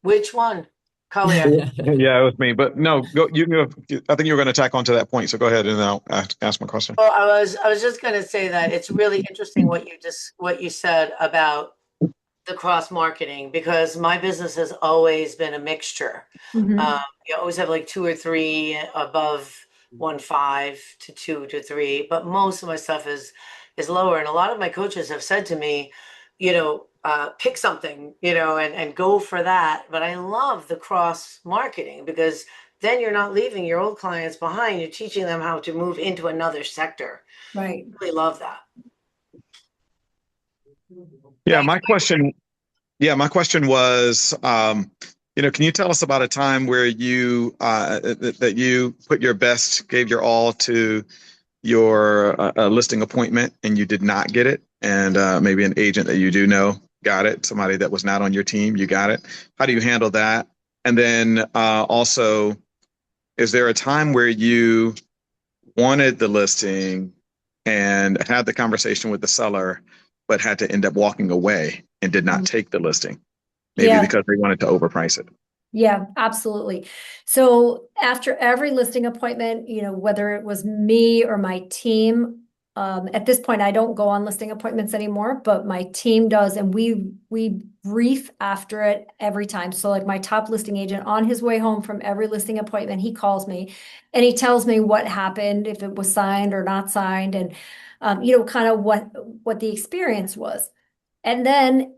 S3: Which one? Collier.
S5: Yeah, it was me. But no, go. You go. I think you were going to tack onto that point. So go ahead and I'll ask my question.
S3: Well, I was just going to say that it's really interesting what you said about the cross marketing, because my business has always been a mixture.
S2: Mhm.
S3: You always have like two or three above 1.5 to 2 to 3, but most of my stuff is lower. And a lot of my coaches have said to me, pick something, and go for that. But I love the cross marketing because then you're not leaving your old clients behind. You're teaching them how to move into another sector.
S2: Right.
S3: Really love that.
S5: Yeah,
S3: Thanks.
S5: my question was, can you tell us about a time where you that you put your best, gave your all to your listing appointment and you did not get it, and maybe an agent that you do know got it, somebody that was not on your team, you got it. How do you handle that? And then also, is there a time where you wanted the listing and had the conversation with the seller, but had to end up walking away and did not take the listing, maybe
S2: Yeah.
S5: because they wanted to overprice it?
S2: Yeah, absolutely. So after every listing appointment, whether it was me or my team, at this point, I don't go on listing appointments anymore, but my team does, and we brief after it every time. So like my top listing agent on his way home from every listing appointment, he calls me and he tells me what happened, if it was signed or not signed, and kind of what the experience was. And then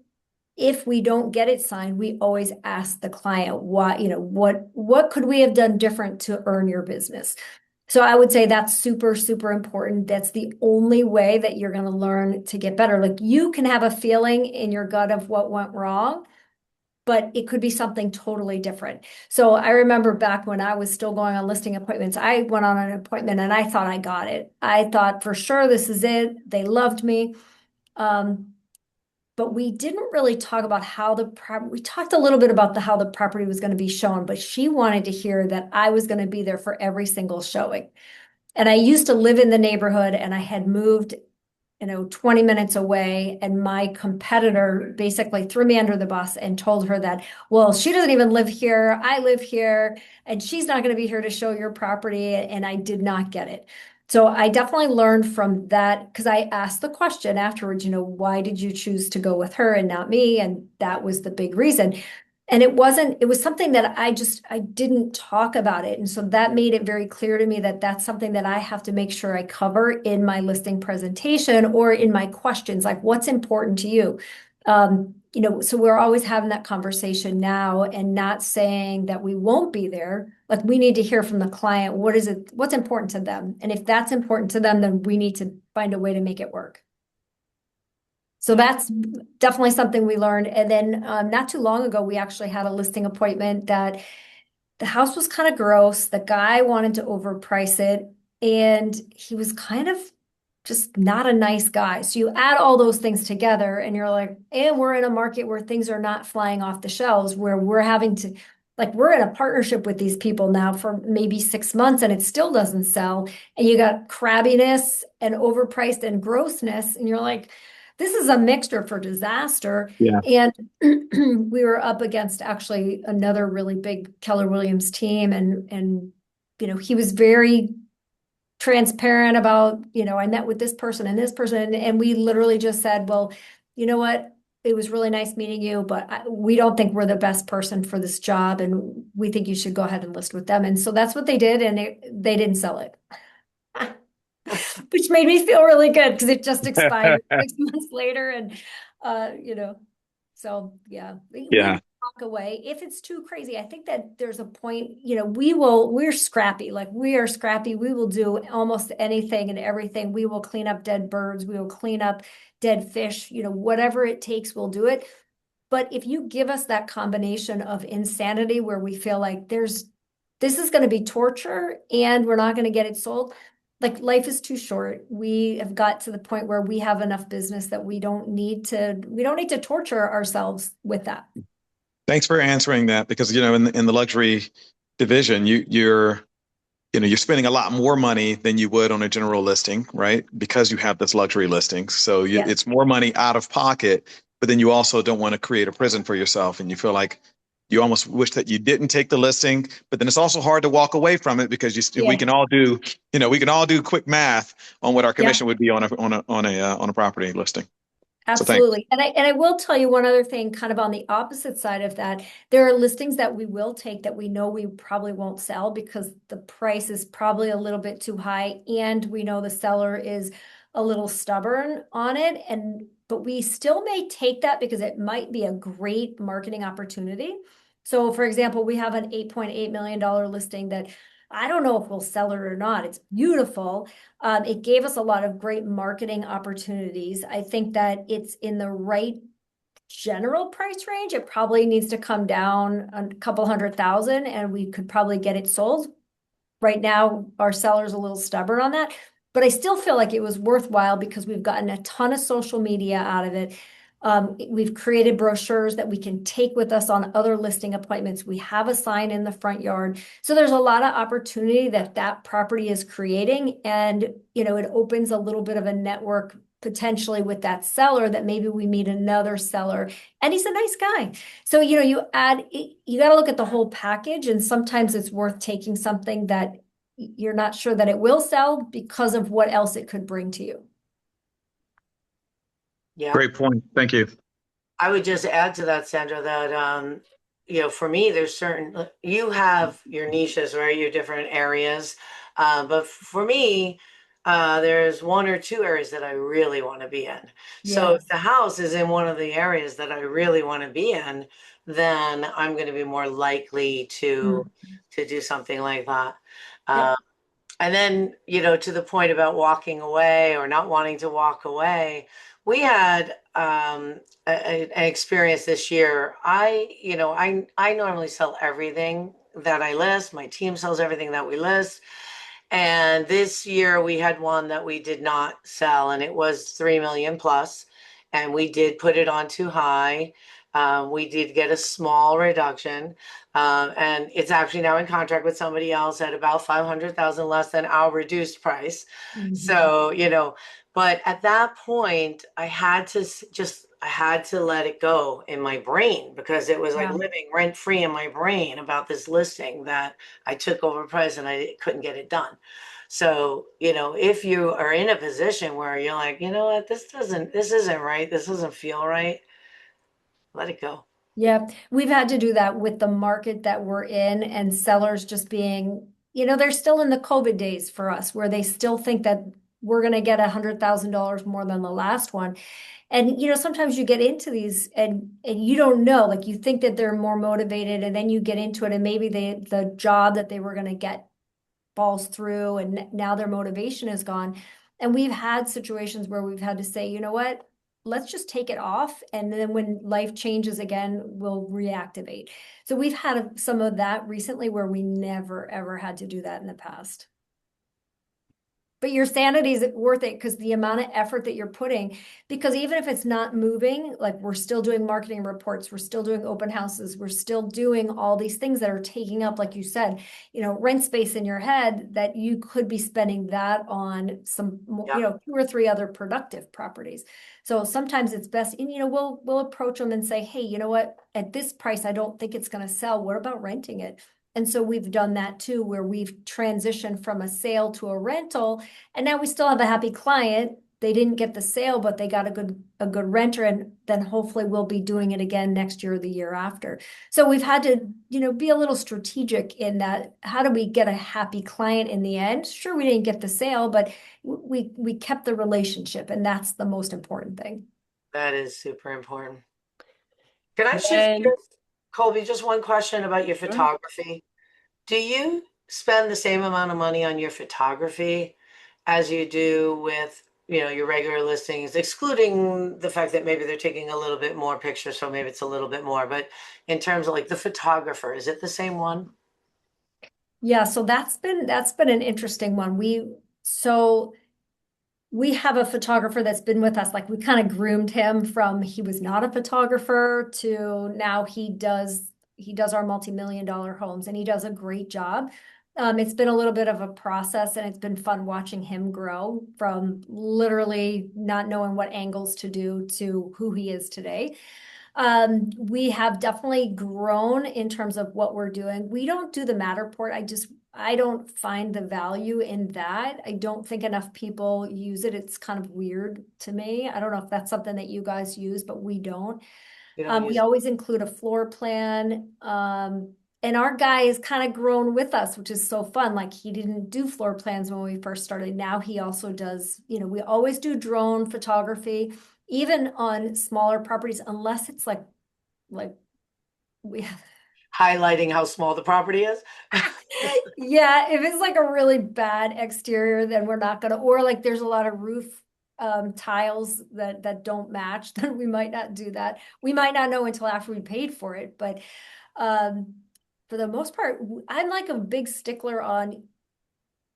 S2: if we don't get it signed, we always ask the client what could we have done different to earn your business? So I would say that's super, super important. That's the only way that you're going to learn to get better. Like you can have a feeling in your gut of what went wrong, but it could be something totally different. So I remember back when I was still going on listing appointments, I went on an appointment and I thought I got it. I thought for sure this is it. They loved me. But we didn't really talk about we talked a little bit about how the property was going to be shown, but she wanted to hear that I was going to be there for every single showing. And I used to live in the neighborhood and I had moved, 20 minutes away, and my competitor basically threw me under the bus and told her that, well, she doesn't even live here. I live here and she's not going to be here to show your property. And I did not get it. So I definitely learned from that because I asked the question afterwards, why did you choose to go with her and not me? And that was the big reason. And it was something that I didn't talk about it. And so that made it very clear to me that that's something that I have to make sure I cover in my listing presentation or in my questions, like what's important to you. So we're always having that conversation now and not saying that we won't be there. Like we need to hear from the client, what's important to them? And if that's important to them, then we need to find a way to make it work. So that's definitely something we learned. And then not too long ago, we actually had a listing appointment that the house was kind of gross. The guy wanted to overprice it, and he was kind of just not a nice guy. So you add all those things together and you're like, and we're in a market where things are not flying off the shelves, where we're having to, like, we're in a partnership with these people now for maybe 6 months and it still doesn't sell. And you got crabbiness and overpriced and grossness. And you're like, this is a mixture for disaster.
S5: Yeah.
S2: And we were up against actually another really big Keller Williams team, and he was very transparent about, I met with this person and this person, and we literally just said, well, you know what? It was really nice meeting you, but we don't think we're the best person for this job, and we think you should go ahead and list with them. And so that's what they did, and they didn't sell it. Which made me feel really good because it just expired 6 months later. And, so yeah, we
S5: Yeah.
S2: walk away if it's too crazy. I think that there's a point, we're scrappy. Like, we are scrappy. We will do almost anything and everything. We will clean up dead birds. We will clean up dead fish, whatever it takes, we'll do it. But if you give us that combination of insanity where we feel like this is going to be torture and we're not going to get it sold, like, life is too short. We have got to the point where we have enough business that we don't need to torture ourselves with that.
S5: Thanks for answering that, because in the luxury division, you're spending a lot more money than you would on a general listing, right? Because you have this luxury listing. So
S2: Yes.
S5: it's more money out of pocket, but then you also don't want to create a prison for yourself. And you feel like you almost wish that you didn't take the listing, but then it's also hard to walk away from it, because we can all do, we can all do quick math on what our commission would be on a property listing.
S2: Absolutely. And I will tell you one other thing, kind of on the opposite side of that. There are listings that we will take that we know we probably won't sell because the price is probably a little bit too high, and we know the seller is a little stubborn on it. But we still may take that because it might be a great marketing opportunity. So, for example, we have an $8.8 million listing that I don't know if we'll sell it or not. It's beautiful. It gave us a lot of great marketing opportunities. I think that it's in the right general price range. It probably needs to come down a couple $100,000 and we could probably get it sold. Right now, our seller's a little stubborn on that, but I still feel like it was worthwhile because we've gotten a ton of social media out of it. We've created brochures that we can take with us on other listing appointments. We have a sign in the front yard. So there's a lot of opportunity that property is creating. And, it opens a little bit of a network potentially with that seller, that maybe we meet another seller and he's a nice guy. So, you got to look at the whole package, and sometimes it's worth taking something that you're not sure that it will sell because of what else it could bring to you.
S3: Yeah.
S5: Great point. Thank you.
S3: I would just add to that, Sandra, that, for me, you have your niches, right? Your different areas. But for me, there's one or two areas that I really want to be in. So if the house is in one of the areas that I really want to be in, then I'm going to be more likely to do something like that. And then, to the point about walking away or not wanting to walk away, we had an experience this year. I normally sell everything that I list. My team sells everything that we list. And this year we had one that we did not sell, and it was 3 million plus. And we did put it on too high. We did get a small reduction. And it's actually now in contract with somebody else at about 500,000 less than our reduced price. So, but at that point, I had to let it go in my brain, because it was like living rent free in my brain about this listing that I took over price and I couldn't get it done. So, if you are in a position where you're like, you know what, this isn't right, this doesn't feel right, let it go.
S2: Yeah, we've had to do that with the market that we're in, and sellers just being, they're still in the COVID days for us, where they still think that we're going to get $100,000 more than the last one. And, sometimes you get into these and you don't know, like, you think that they're more motivated, and then you get into it and maybe the job that they were going to get falls through, and now their motivation is gone. And we've had situations where we've had to say, you know what? Let's just take it off. And then when life changes again, we'll reactivate. So we've had some of that recently where we never, ever had to do that in the past. but your sanity is worth it because the amount of effort that you're putting, because even if it's not moving, like we're still doing marketing reports, we're still doing open houses, we're still doing all these things that are taking up, like you said, rent space in your head that you could be spending that on some,
S3: Yeah.
S2: 2 or 3 other productive properties. So sometimes it's best, and we'll approach them and say, hey, you know what, at this price, I don't think it's going to sell. What about renting it? And so we've done that too, where we've transitioned from a sale to a rental, and now we still have a happy client. They didn't get the sale, but they got a good renter, and then hopefully we'll be doing it again next year or the year after. So we've had to, be a little strategic in that. How do we get a happy client in the end? Sure, we didn't get the sale, but we kept the relationship, and that's the most important thing.
S3: That is super important. Can I shift
S1: When,
S3: gears, Colby? Just one question about your photography. Do you spend the same amount of money on your photography as you do with, your regular listings, excluding the fact that maybe they're taking a little bit more pictures, so maybe it's a little bit more, but in terms of like the photographer, is it the same one?
S2: Yeah, so that's been an interesting one. We have a photographer that's been with us. Like we kind of groomed him from he was not a photographer to now he does our multi-million-dollar homes, and he does a great job. It's been a little bit of a process, and it's been fun watching him grow from literally not knowing what angles to do to who he is today. We have definitely grown in terms of what we're doing. We don't do the Matterport. I don't find the value in that. I don't think enough people use it. It's kind of weird to me. I don't know if that's something that you guys use, but we don't.
S3: You don't
S2: We
S3: use,
S2: always include a floor plan. And our guy has kind of grown with us, which is so fun. Like he didn't do floor plans when we first started. Now he also does, we always do drone photography, even on smaller properties, unless it's like we have.
S3: highlighting how small the property is.
S2: Yeah, if it's like a really bad exterior, then we're not gonna, or like there's a lot of roof tiles that don't match, then we might not do that. We might not know until after we paid for it, but um for the most part, I'm like a big stickler on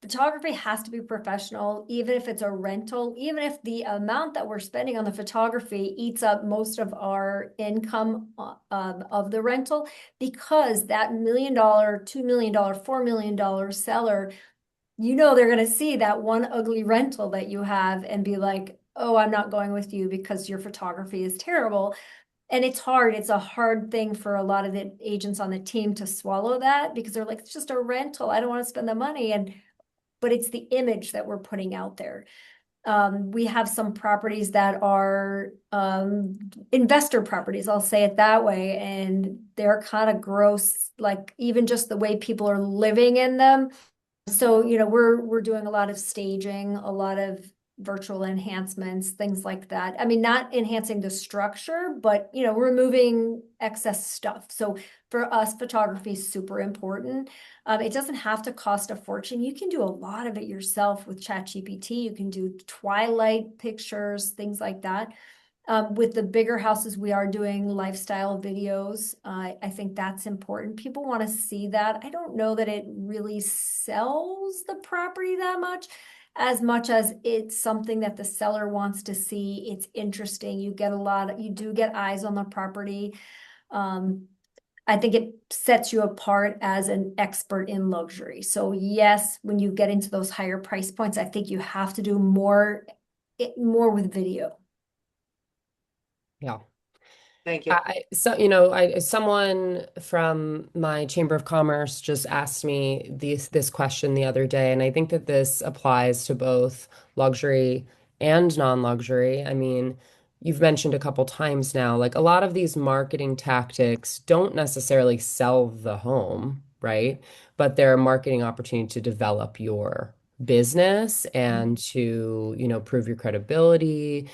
S2: photography has to be professional, even if it's a rental, even if the amount that we're spending on the photography eats up most of our income of the rental, because that $1 million, $2 million, $4 million seller, they're going to see that one ugly rental that you have and be like, oh, I'm not going with you because your photography is terrible. And it's hard. It's a hard thing for a lot of the agents on the team to swallow that, because they're like, it's just a rental. I don't want to spend the money. But it's the image that we're putting out there. We have some properties that are investor properties, I'll say it that way, and they're kind of gross, like even just the way people are living in them. So, we're doing a lot of staging, a lot of virtual enhancements, things like that. I mean, not enhancing the structure, but removing excess stuff. So for us, photography is super important. It doesn't have to cost a fortune. You can do a lot of it yourself with ChatGPT. You can do twilight pictures, things like that. With the bigger houses, we are doing lifestyle videos. I think that's important. People want to see that. I don't know that it really sells the property that much as it's something that the seller wants to see. It's interesting. You do get eyes on the property. I think it sets you apart as an expert in luxury. So yes, when you get into those higher price points, I think you have to do more with video.
S1: yeah.
S3: Thank you.
S1: Someone from my Chamber of Commerce just asked me this question the other day, and I think that this applies to both luxury and non-luxury. I mean, you've mentioned a couple times now, like a lot of these marketing tactics don't necessarily sell the home, right? But they're a marketing opportunity to develop your business and to, prove your credibility,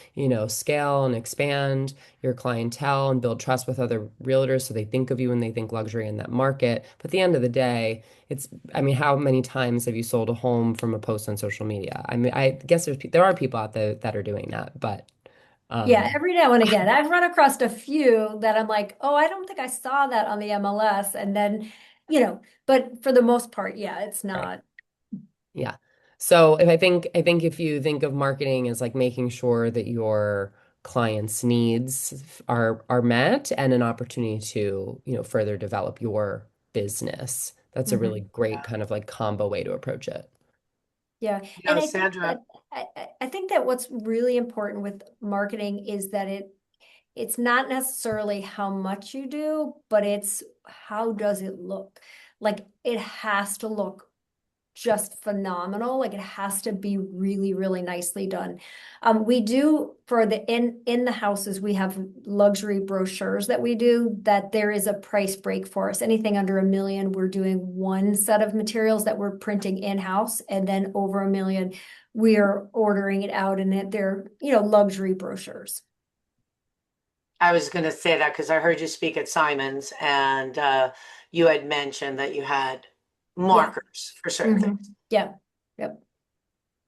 S1: scale and expand your clientele and build trust with other realtors so they think of you when they think luxury in that market. But at the end of the day, I mean, how many times have you sold a home from a post on social media? I mean, I guess there are people out there that are doing that, but
S2: Yeah, every now and again, I've run across a few that I'm like, oh, I don't think I saw that on the MLS. And then, but for the most part, yeah, it's
S1: right.
S2: not.
S1: Yeah. So I think if you think of marketing as like making sure that your clients' needs are met and an opportunity to, you know, further develop your business, that's a really great kind of like combo way to approach it.
S2: Yeah,
S3: You
S2: and
S3: know,
S2: I think
S3: Sandra,
S2: that I think that what's really important with marketing is that it's not necessarily how much you do, but it's how does it look? Like it has to look just phenomenal. Like it has to be really, really nicely done. We do for the in the houses, we have luxury brochures that we do that there is a price break for us. Anything under $1 million, we're doing one set of materials that we're printing in-house, and then over $1 million, we are ordering it out, and they're, you know, luxury brochures.
S3: I was going to say that because I heard you speak at Simon's and you had mentioned that you had
S2: Yeah.
S3: markers for certain things.
S2: Yeah. Yep.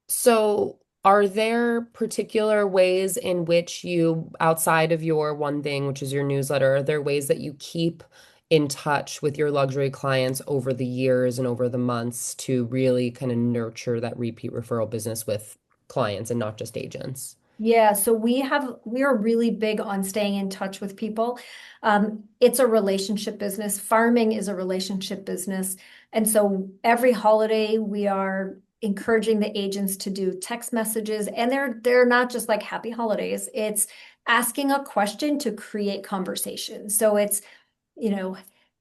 S1: So, are there particular ways in which you, outside of your one thing, which is your newsletter, are there ways that you keep in touch with your luxury clients over the years and over the months to really kind of nurture that repeat referral business with clients and not just agents?
S2: Yeah, so we are really big on staying in touch with people. It's a relationship business. Farming is a relationship business. And so every holiday we are encouraging the agents to do text messages, and they're not just like happy holidays. It's asking a question to create conversation. So it's, you know,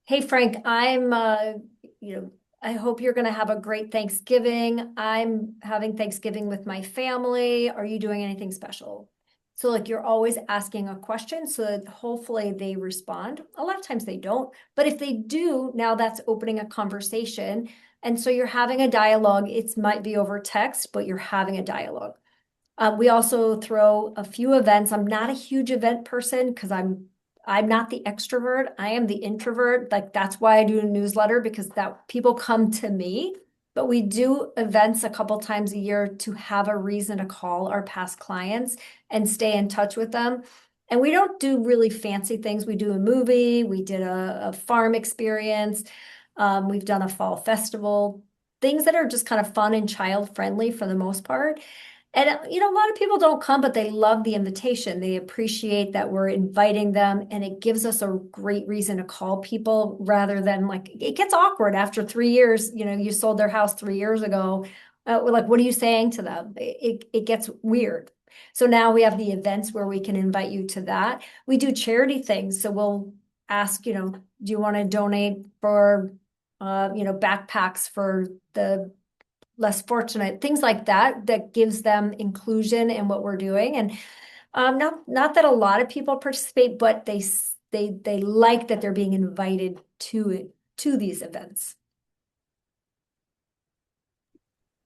S2: hey Frank, you know, I hope you're going to have a great Thanksgiving. I'm having Thanksgiving with my family. Are you doing anything special? So like you're always asking a question so that hopefully they respond. A lot of times they don't, but if they do, now that's opening a conversation. And so you're having a dialogue. It might be over text, but you're having a dialogue. We also throw a few events. I'm not a huge event person because I'm not the extrovert. I am the introvert. Like that's why I do a newsletter, because that people come to me. But we do events a couple times a year to have a reason to call our past clients and stay in touch with them. And we don't do really fancy things. We do a movie. We did a farm experience. We've done a fall festival. Things that are just kind of fun and child friendly for the most part. And you know, a lot of people don't come, but they love the invitation. They appreciate that we're inviting them, and it gives us a great reason to call people rather than like it gets awkward after 3 years. You know, you sold their house 3 years ago. We're like, what are you saying to them? It gets weird. So now we have the events where we can invite you to that. We do charity things, so we'll ask, you know, do you want to donate for, you know, backpacks for the less fortunate, things like that, that gives them inclusion in what we're doing. And not that a lot of people participate, but they like that they're being invited to these events.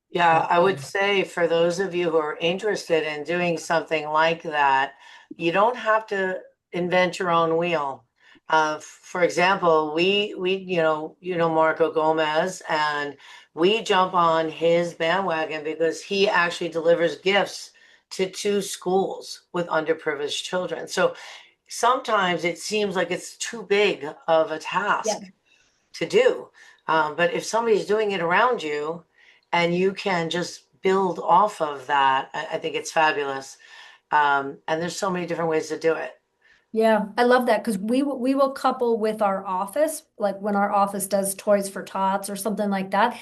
S3: Yeah, I would say for those of you who are interested in doing something like that, you don't have to invent your own wheel. For example, we you know Marco Gomez, and we jump on his bandwagon because he actually delivers gifts to 2 schools with underprivileged children. So sometimes it seems like it's too big of a
S2: Yeah.
S3: task to do. But if somebody's doing it around you and you can just build off of that, I think it's fabulous. And there's so many different ways to do it.
S2: Yeah, I love that because we will couple with our office, like when our office does Toys for Tots or something like that,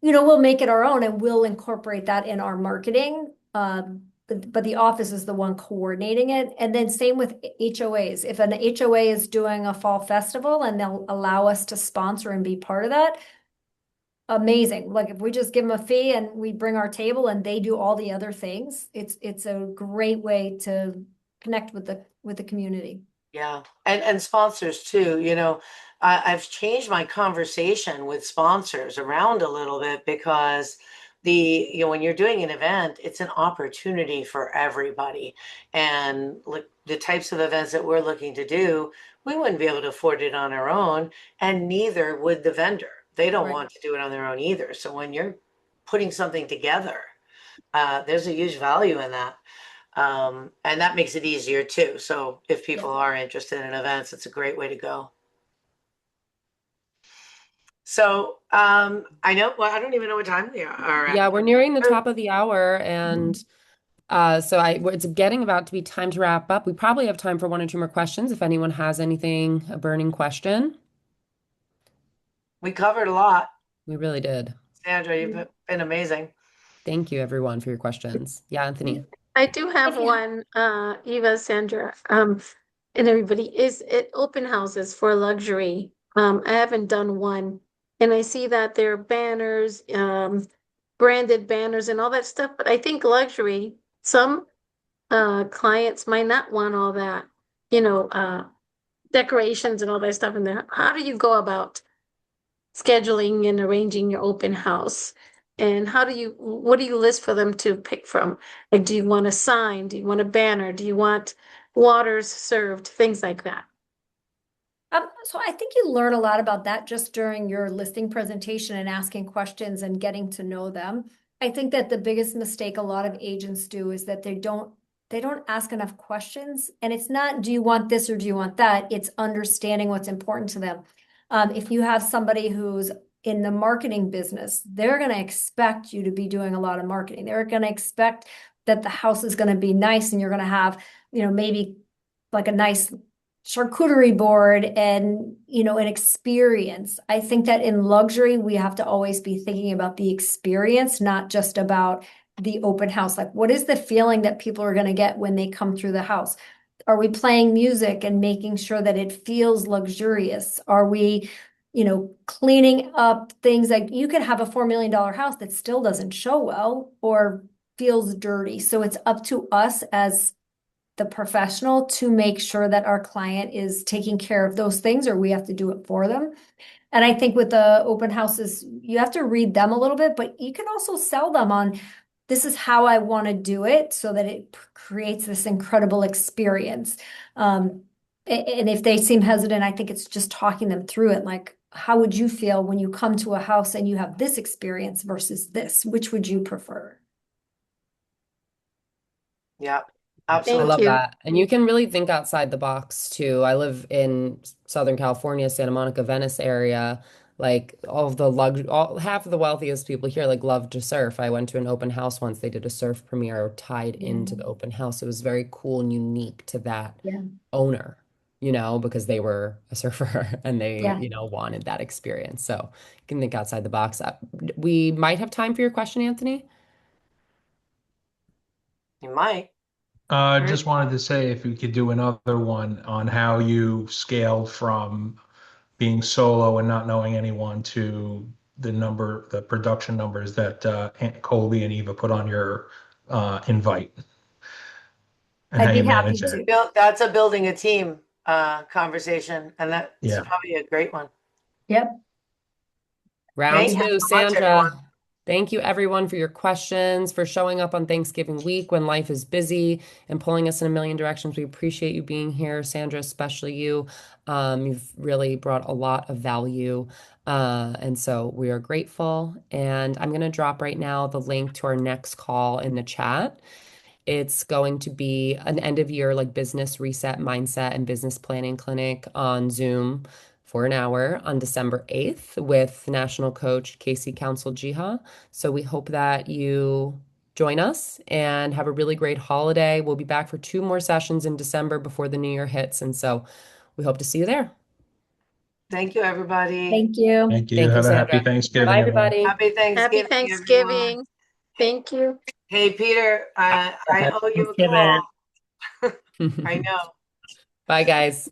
S2: you know, we'll make it our own and we'll incorporate that in our marketing. But the office is the one coordinating it. And then same with HOAs. If an HOA is doing a fall festival and they'll allow us to sponsor and be part of that, amazing. Like if we just give them a fee and we bring our table and they do all the other things, it's a great way to connect with the community.
S3: Yeah. And sponsors too, you know, I've changed my conversation with sponsors around a little bit because you know, when you're doing an event, it's an opportunity for everybody. And like the types of events that we're looking to do, we wouldn't be able to afford it on our own, and neither would the vendor. They don't
S2: Right.
S3: want to do it on their own either. So when you're putting something together, there's a huge value in that. And that makes it easier too. So if people are interested in events, it's a great way to go. So, I know, well, I don't even know what time we are at.
S1: Yeah, we're nearing the top of the hour, and it's getting about to be time to wrap up. We probably have time for one or two more questions if anyone has anything, a burning question.
S3: We covered a lot.
S1: We really did.
S3: Sandra, you've been amazing.
S1: Thank you, everyone, for your questions. Yeah, Anthony.
S9: I do have
S2: Yeah.
S9: one, Eva, Sandra, and everybody, is it open houses for luxury? I haven't done one, and I see that there are banners, branded banners and all that stuff, but I think luxury, some clients might not want all that, you know, decorations and all that stuff in there. How do you go about scheduling and arranging your open house? And what do you list for them to pick from? Like, do you want a sign? Do you want a banner? Do you want waters served? Things like that.
S2: So I think you learn a lot about that just during your listing presentation and asking questions and getting to know them. I think that the biggest mistake a lot of agents do is that they don't ask enough questions. And it's not, do you want this or do you want that? It's understanding what's important to them. If you have somebody who's in the marketing business, they're going to expect you to be doing a lot of marketing. They're going to expect that the house is going to be nice and you're going to have, maybe like a nice charcuterie board and, an experience. I think that in luxury, we have to always be thinking about the experience, not just about the open house. Like, what is the feeling that people are going to get when they come through the house? Are we playing music and making sure that it feels luxurious? Are we, cleaning up things? Like, you could have a $4 million house that still doesn't show well or feels dirty. So it's up to us as the professional to make sure that our client is taking care of those things, or we have to do it for them. And I think with the open houses, you have to read them a little bit, but you can also sell them on, this is how I want to do it so that it creates this incredible experience. And if they seem hesitant, I think it's just talking them through it. Like, how would you feel when you come to a house and you have this experience versus this? Which would you prefer?
S3: Yeah,
S1: I
S3: absolutely.
S1: love
S9: you.
S1: that. And you can really think outside the box too. I live in Southern California, Santa Monica, Venice area. Like all of the half of the wealthiest people here like love to surf. I went to an open house once. They did a surf premiere tied into the open house. It was very cool and unique to that
S2: Yeah.
S1: owner, because they were a surfer and they,
S2: Yeah.
S1: wanted that experience. So you can think outside the box. We might have time for your question, Anthony.
S3: You might.
S4: Just wanted to say if we could do another one on how you scaled from being solo and not knowing anyone to the production numbers that Aunt Colby and Eva put on your invite, and how
S2: I'd be
S4: you
S2: happy
S4: manage that.
S2: to.
S3: That's a building a team conversation, and that's
S4: Yeah.
S3: probably a great one.
S2: Yep.
S1: Round
S3: Thank you
S1: two,
S3: so much, everyone.
S1: Sandra. Thank you, everyone, for your questions, for showing up on Thanksgiving week when life is busy and pulling us in a million directions. We appreciate you being here, Sandra, especially you. You've really brought a lot of value. And so we are grateful. And I'm going to drop right now the link to our next call in the chat. It's going to be an end of year like business reset mindset and business planning clinic on Zoom for an hour on December 8th with national coach Casey Council Jiha. So we hope that you join us and have a really great holiday. We'll be back for 2 more sessions in December before the new year hits. And so we hope to see you there.
S3: Thank you, everybody.
S2: Thank you.
S4: Thank you.
S1: Thank you,
S4: Have a happy
S1: Sandra.
S4: Thanksgiving,
S1: Bye,
S4: everyone.
S1: everybody.
S3: Happy
S9: Happy
S3: Thanksgiving, everyone.
S9: Thanksgiving. Thank you.
S3: Hey, Peter, I owe you a
S10: Thanksgiving.
S3: call. I know.
S1: Bye, guys.